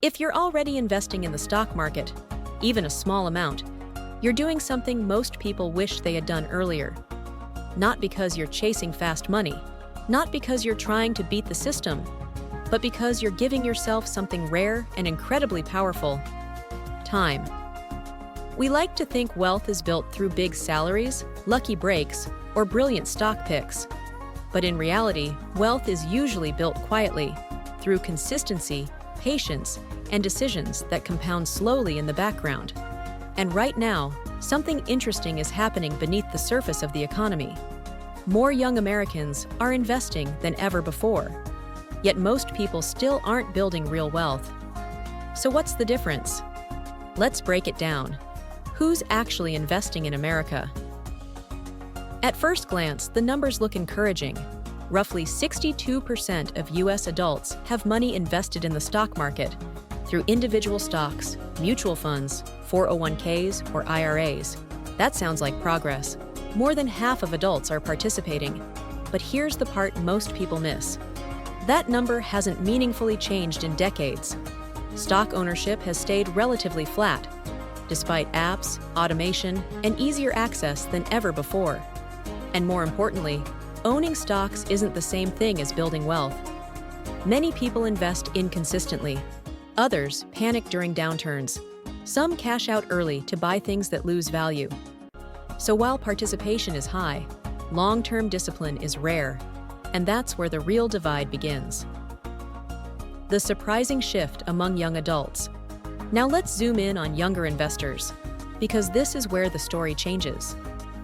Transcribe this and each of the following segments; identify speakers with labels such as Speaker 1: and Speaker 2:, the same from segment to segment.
Speaker 1: If you're already investing in the stock market, even a small amount, you're doing something most people wish they had done earlier. Not because you're chasing fast money, not because you're trying to beat the system, but because you're giving yourself something rare and incredibly powerful: time. We like to think wealth is built through big salaries, lucky breaks, or brilliant stock picks. But in reality, wealth is usually built quietly, through consistency, patience, and decisions that compound slowly in the background. And right now, something interesting is happening beneath the surface of the economy. More young Americans are investing than ever before. Yet most people still aren't building real wealth. So what's the difference? Let's break it down. Who's actually investing in America? At first glance, the numbers look encouraging. Roughly 62% of U.S. adults have money invested in the stock market through individual stocks, mutual funds, 401ks, or IRAs. That sounds like progress. More than half of adults are participating. But here's the part most people miss. That number hasn't meaningfully changed in decades. Stock ownership has stayed relatively flat, despite apps, automation, and easier access than ever before. And more importantly, owning stocks isn't the same thing as building wealth. Many people invest inconsistently. Others panic during downturns. Some cash out early to buy things that lose value. So while participation is high, long-term discipline is rare, and that's where the real divide begins. The surprising shift among young adults. Now let's zoom in on younger investors, because this is where the story changes.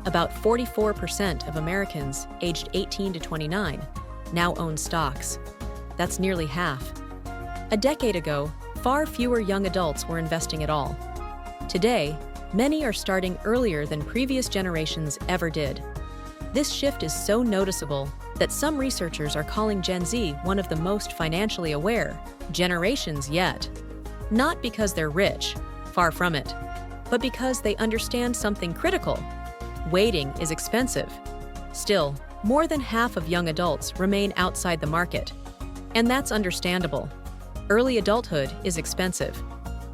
Speaker 1: About 44% of Americans aged 18 to 29 now own stocks. That's nearly half. A decade ago, far fewer young adults were investing at all. Today, many are starting earlier than previous generations ever did. This shift is so noticeable that some researchers are calling Gen Z one of the most financially aware generations yet. Not because they're rich, far from it, but because they understand something critical. Waiting is expensive. Still, more than half of young adults remain outside the market. And that's understandable. Early adulthood is expensive.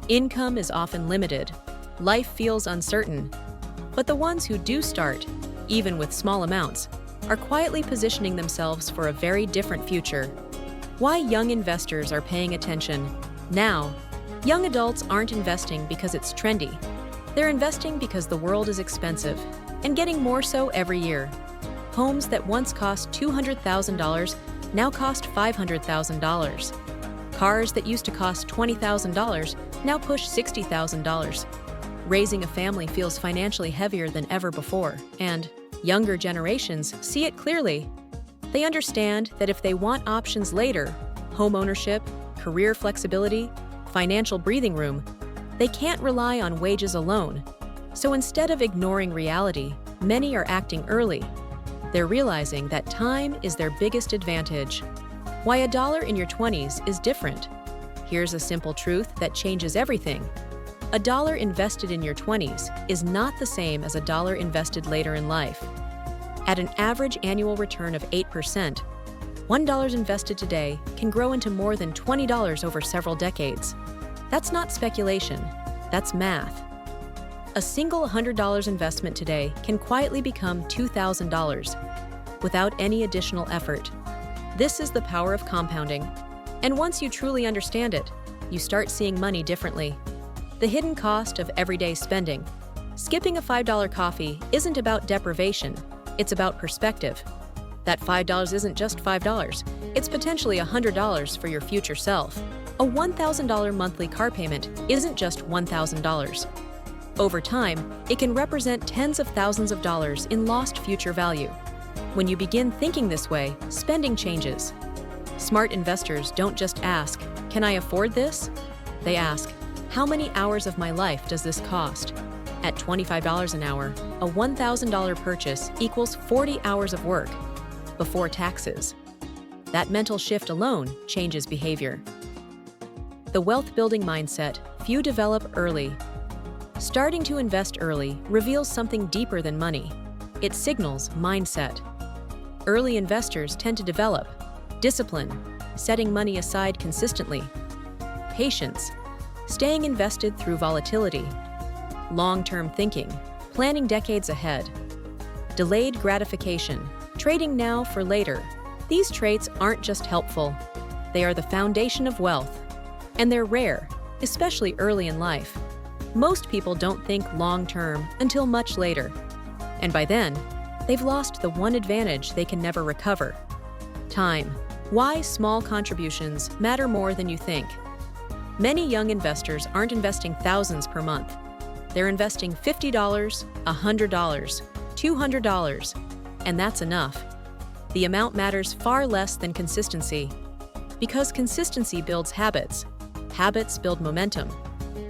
Speaker 1: Income is often limited. Life feels uncertain. But the ones who do start, even with small amounts, are quietly positioning themselves for a very different future. Why young investors are paying attention now? Young adults aren't investing because it's trendy. They're investing because the world is expensive, and getting more so every year. Homes that once cost $200,000 now cost $500,000. Cars that used to cost $20,000 now push $60,000. Raising a family feels financially heavier than ever before, and younger generations see it clearly. They understand that if they want options later, home ownership, career flexibility, financial breathing room, they can't rely on wages alone. So instead of ignoring reality, many are acting early. They're realizing that time is their biggest advantage. Why a dollar in your 20s is different. Here's a simple truth that changes everything. A dollar invested in your 20s is not the same as a dollar invested later in life. At an average annual return of 8%, $1 invested today can grow into more than $20 over several decades. That's not speculation, that's math. A single $100 investment today can quietly become $2,000 without any additional effort. This is the power of compounding. And once you truly understand it, you start seeing money differently. The hidden cost of everyday spending. Skipping a $5 coffee isn't about deprivation, it's about perspective. That $5 isn't just $5, it's potentially $100 for your future self. A $1,000 monthly car payment isn't just $1,000. Over time, it can represent tens of thousands of dollars in lost future value. When you begin thinking this way, spending changes. Smart investors don't just ask, "Can I afford this?" They ask, "How many hours of my life does this cost?" At $25 an hour, a $1,000 purchase equals 40 hours of work, before taxes. That mental shift alone changes behavior. The wealth-building mindset few develop early. Starting to invest early reveals something deeper than money. It signals mindset. Early investors tend to develop discipline, setting money aside consistently, patience, staying invested through volatility, long-term thinking, planning decades ahead, delayed gratification, trading now for later. These traits aren't just helpful, they are the foundation of wealth, and they're rare, especially early in life. Most people don't think long-term until much later, and by then, they've lost the one advantage they can never recover: time. Why small contributions matter more than you think. Many young investors aren't investing thousands per month. They're investing $50, $100, $200, and that's enough. The amount matters far less than consistency. Because consistency builds habits. Habits build momentum.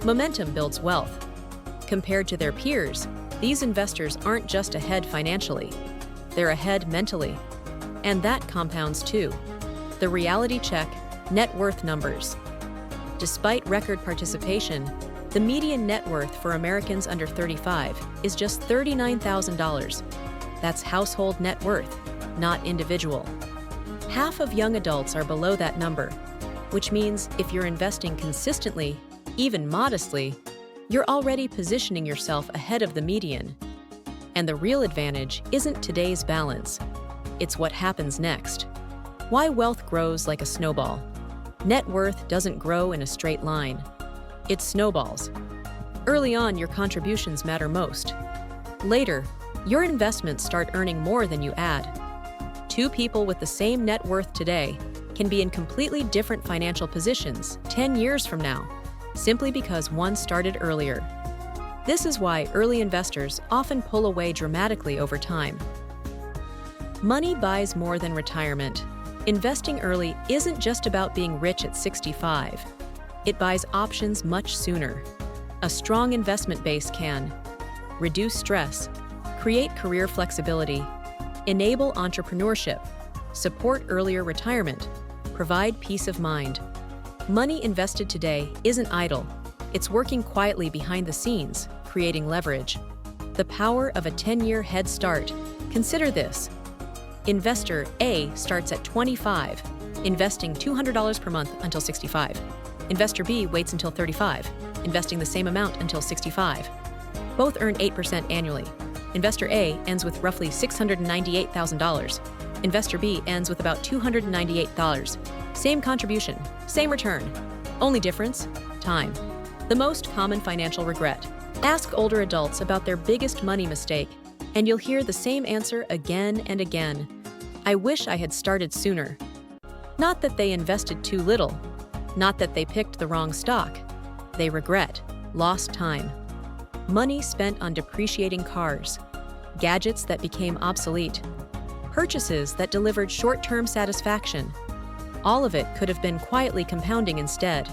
Speaker 1: Momentum builds wealth. Compared to their peers, these investors aren't just ahead financially. They're ahead mentally. And that compounds too. The reality check: net worth numbers. Despite record participation, the median net worth for Americans under 35 is just $39,000. That's household net worth, not individual. Half of young adults are below that number, which means if you're investing consistently, even modestly, you're already positioning yourself ahead of the median. And the real advantage isn't today's balance. It's what happens next. Why wealth grows like a snowball. Net worth doesn't grow in a straight line. It snowballs. Early on, your contributions matter most. Later, your investments start earning more than you add. Two people with the same net worth today can be in completely different financial positions 10 years from now, simply because one started earlier. This is why early investors often pull away dramatically over time. Money buys more than retirement. Investing early isn't just about being rich at 65. It buys options much sooner. A strong investment base can reduce stress, create career flexibility, enable entrepreneurship, support earlier retirement, provide peace of mind. Money invested today isn't idle. It's working quietly behind the scenes, creating leverage. The power of a 10-year head start. Consider this. Investor A starts at 25, investing $200 per month until 65. Investor B waits until 35, investing the same amount until 65. Both earn 8% annually. Investor A ends with roughly $698,000. Investor B ends with about $298. Same contribution, same return. Only difference? Time. The most common financial regret. Ask older adults about their biggest money mistake, and you'll hear the same answer again and again. I wish I had started sooner. Not that they invested too little. Not that they picked the wrong stock. They regret lost time. Money spent on depreciating cars, gadgets that became obsolete, purchases that delivered short-term satisfaction. All of it could have been quietly compounding instead.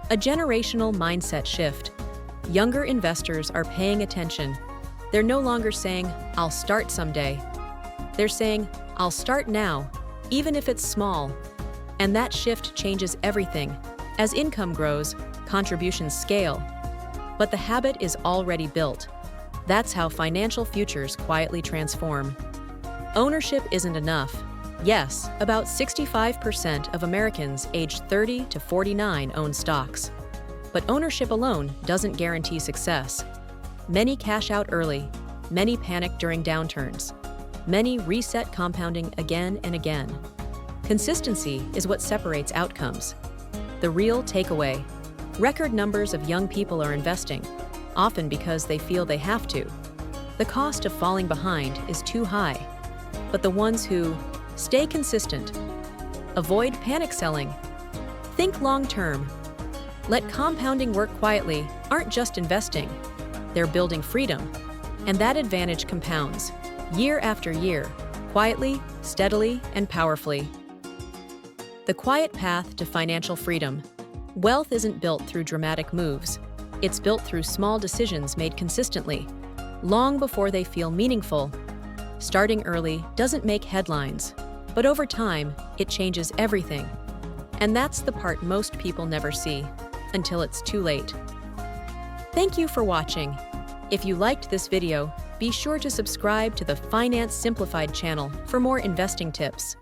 Speaker 1: A generational mindset shift. Younger investors are paying attention. They're no longer saying, "I'll start someday." They're saying, "I'll start now, even if it's small." And that shift changes everything. As income grows, contributions scale. But the habit is already built. That's how financial futures quietly transform. Ownership isn't enough. Yes, about 65% of Americans aged 30 to 49 own stocks. But ownership alone doesn't guarantee success. Many cash out early. Many panic during downturns. Many reset compounding again and again. Consistency is what separates outcomes. The real takeaway: record numbers of young people are investing, often because they feel they have to. The cost of falling behind is too high. But the ones who stay consistent, avoid panic selling, think long-term, let compounding work quietly, aren't just investing. They're building freedom. And that advantage compounds, year after year, quietly, steadily, and powerfully. The quiet path to financial freedom. Wealth isn't built through dramatic moves. It's built through small decisions made consistently, long before they feel meaningful. Starting early doesn't make headlines, but over time, it changes everything. And that's the part most people never see, until it's too late. Thank you for watching. If you liked this video, be sure to subscribe to the Finance Simplified channel for more investing tips.